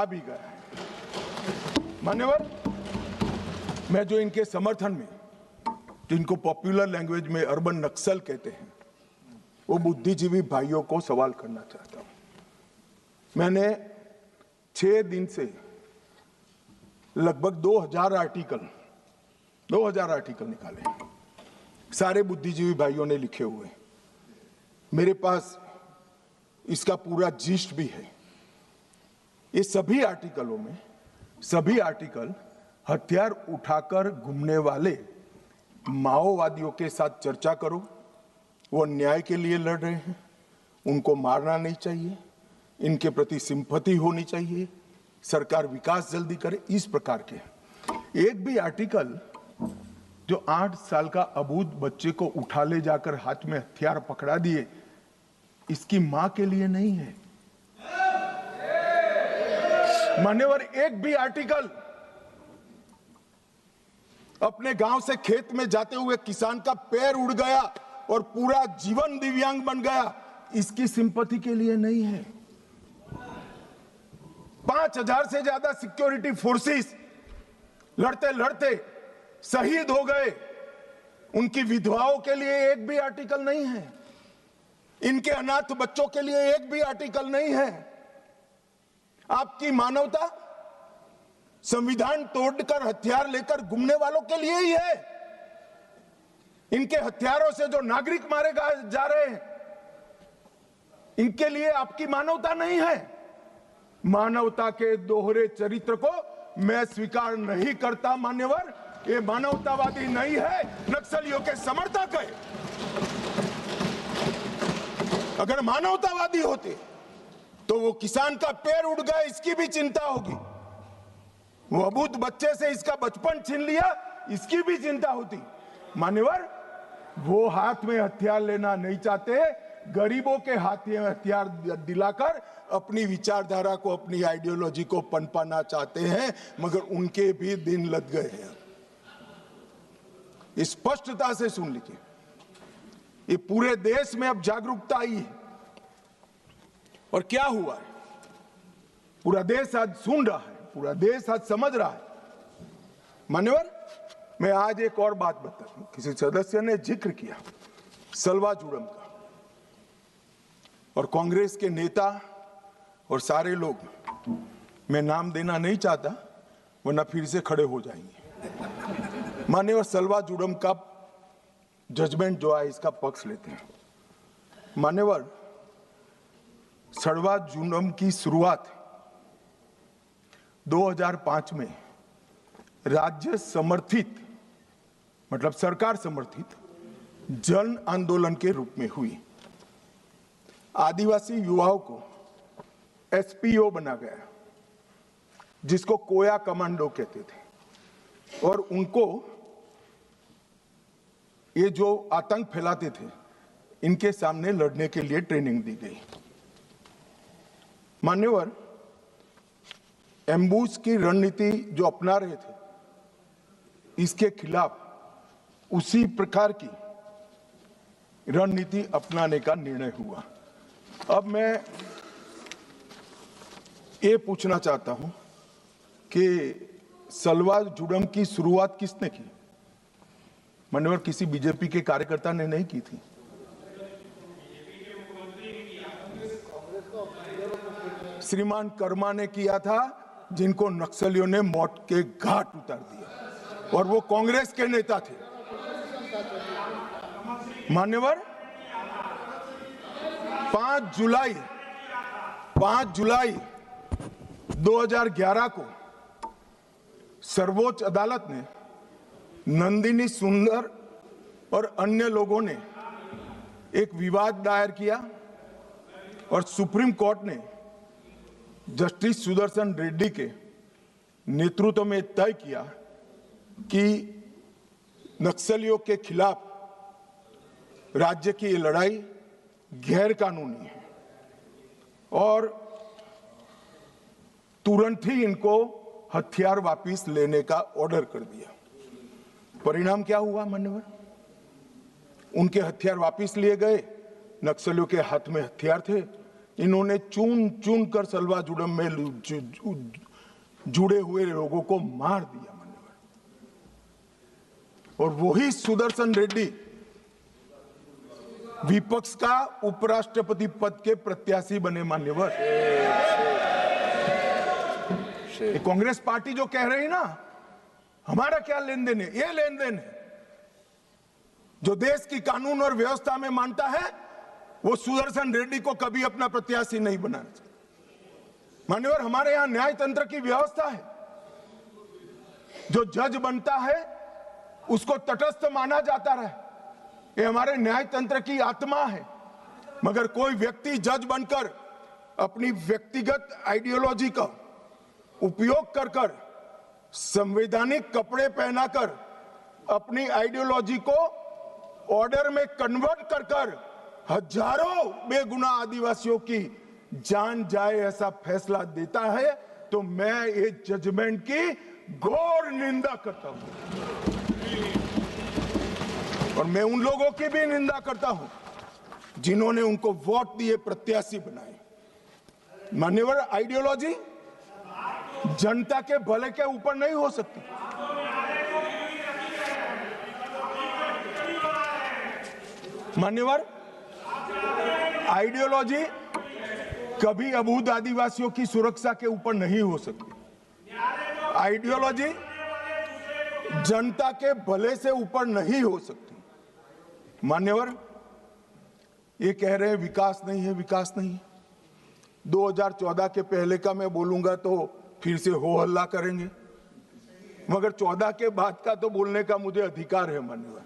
कहा भी गया है। मान्यवर, मैं जो इनके समर्थन में, जिनको पॉपुलर लैंग्वेज में अर्बन नक्सल कहते हैं, वो बुद्धिजीवी भाइयों को सवाल करना चाहता हूं। मैंने 6 दिन से लगभग 2000 आर्टिकल निकाले, सारे बुद्धिजीवी भाइयों ने लिखे हुए। मेरे पास इसका पूरा जिस्ट भी है। ये सभी आर्टिकलों में सभी आर्टिकल हथियार उठाकर घूमने वाले माओवादियों के साथ चर्चा करो, वो न्याय के लिए लड़ रहे हैं, उनको मारना नहीं चाहिए, इनके प्रति सिंपैथी होनी चाहिए, सरकार विकास जल्दी करे, इस प्रकार के। एक भी आर्टिकल जो 8 साल का अबूझ बच्चे को उठा ले जाकर हाथ में हथियार पकड़ा दिए, इसकी मां के लिए नहीं है। मान्यवर, एक भी आर्टिकल अपने गांव से खेत में जाते हुए किसान का पैर उड़ गया और पूरा जीवन दिव्यांग बन गया, इसकी सिंपैथी के लिए नहीं है। 5000 से ज्यादा सिक्योरिटी फोर्सेस लड़ते लड़ते शहीद हो गए, उनकी विधवाओं के लिए एक भी आर्टिकल नहीं है, इनके अनाथ बच्चों के लिए एक भी आर्टिकल नहीं है। आपकी मानवता संविधान तोड़कर हथियार लेकर घूमने वालों के लिए ही है। इनके हथियारों से जो नागरिक मारे जा रहे हैं, इनके लिए आपकी मानवता नहीं है। मानवता के दोहरे चरित्र को मैं स्वीकार नहीं करता। मान्यवर, ये मानवतावादी नहीं है, नक्सलियों के समर्थक है। अगर मानवतावादी होते तो वो किसान का पैर उड़ गया, इसकी भी चिंता होगी। वो अबूझ बच्चे से इसका बचपन छीन लिया, इसकी भी चिंता होती। मान्यवर, वो हाथ में हथियार लेना नहीं चाहते, गरीबों के हाथ में हथियार दिलाकर अपनी विचारधारा को, अपनी आइडियोलॉजी को पनपाना चाहते हैं, मगर उनके भी दिन लग गए हैं। स्पष्टता से सुन लीजिए, ये पूरे देश में अब जागरूकता आई है। और क्या हुआ है, पूरा देश आज सुन रहा है, पूरा देश आज समझ रहा है। मान्यवर, मैं आज एक और बात बता दूं। किसी सदस्य ने जिक्र किया सलवा जुड़म का, और कांग्रेस के नेता और सारे लोग, मैं नाम देना नहीं चाहता वरना फिर से खड़े हो जाएंगे। मान्यवर, सलवा जुड़म का जजमेंट जो है, इसका पक्ष लेते हैं। मान्यवर, सलवा जुड़म की शुरुआत 2005 में राज्य समर्थित, मतलब सरकार समर्थित जन आंदोलन के रूप में हुई। आदिवासी युवाओं को एसपीओ बना गया, जिसको कोया कमांडो कहते थे, और उनको ये जो आतंक फैलाते थे, इनके सामने लड़ने के लिए ट्रेनिंग दी गई। मान्यवर, एम्बुश की रणनीति जो अपना रहे थे, इसके खिलाफ उसी प्रकार की रणनीति अपनाने का निर्णय हुआ। अब मैं ये पूछना चाहता हूं कि सलवा जुड़म की शुरुआत किसने की? मान्यवर, किसी बीजेपी के कार्यकर्ता ने नहीं की थी। श्रीमान कर्मा ने किया था, जिनको नक्सलियों ने मौत के घाट उतार दिया, और वो कांग्रेस के नेता थे। मान्यवर, 5 जुलाई 2011 को सर्वोच्च अदालत ने नंदिनी सुंदर और अन्य लोगों ने एक विवाद दायर किया, और सुप्रीम कोर्ट ने जस्टिस सुदर्शन रेड्डी के नेतृत्व में तय किया कि नक्सलियों के खिलाफ राज्य की ये लड़ाई गैर कानूनी है, और तुरंत ही इनको हथियार वापस लेने का ऑर्डर कर दिया। परिणाम क्या हुआ मान्यवर? उनके हथियार वापस लिए गए, नक्सलियों के हाथ में हथियार थे, इन्होंने चुन चुन कर सलवा जुड़म में जुड़े हुए लोगों को मार दिया मान्यवर। और वही सुदर्शन रेड्डी विपक्ष का उपराष्ट्रपति पद के प्रत्याशी बने मान्यवर। कांग्रेस पार्टी जो कह रही ना हमारा क्या लेन देन है, ये लेन देन है। जो देश की कानून और व्यवस्था में मानता है वो सुदर्शन रेड्डी को कभी अपना प्रत्याशी नहीं बनाना चाहिए मान्यवर। हमारे यहां न्याय तंत्र की व्यवस्था है। जो जज बनता है उसको तटस्थ माना जाता रहे, ये हमारे न्याय तंत्र की आत्मा है। मगर कोई व्यक्ति जज बनकर अपनी व्यक्तिगत आइडियोलॉजी का उपयोग कर संवैधानिक कपड़े पहनाकर अपनी आइडियोलॉजी को ऑर्डर में कन्वर्ट कर हजारों बेगुनाह आदिवासियों की जान जाए ऐसा फैसला देता है तो मैं ये जजमेंट की घोर निंदा करता हूं। और मैं उन लोगों की भी निंदा करता हूं जिन्होंने उनको वोट दिए, प्रत्याशी बनाए। मान्यवर, आइडियोलॉजी जनता के भले के ऊपर नहीं हो सकती। मान्यवर, आइडियोलॉजी कभी अबूझ आदिवासियों की सुरक्षा के ऊपर नहीं हो सकती। आइडियोलॉजी जनता के भले से ऊपर नहीं हो सकती। मान्यवर, ये कह रहे हैं विकास नहीं है, विकास नहीं है। 2014 के पहले का मैं बोलूंगा तो फिर से हो हल्ला करेंगे, मगर 14 के बाद का तो बोलने का मुझे अधिकार है मान्यवर।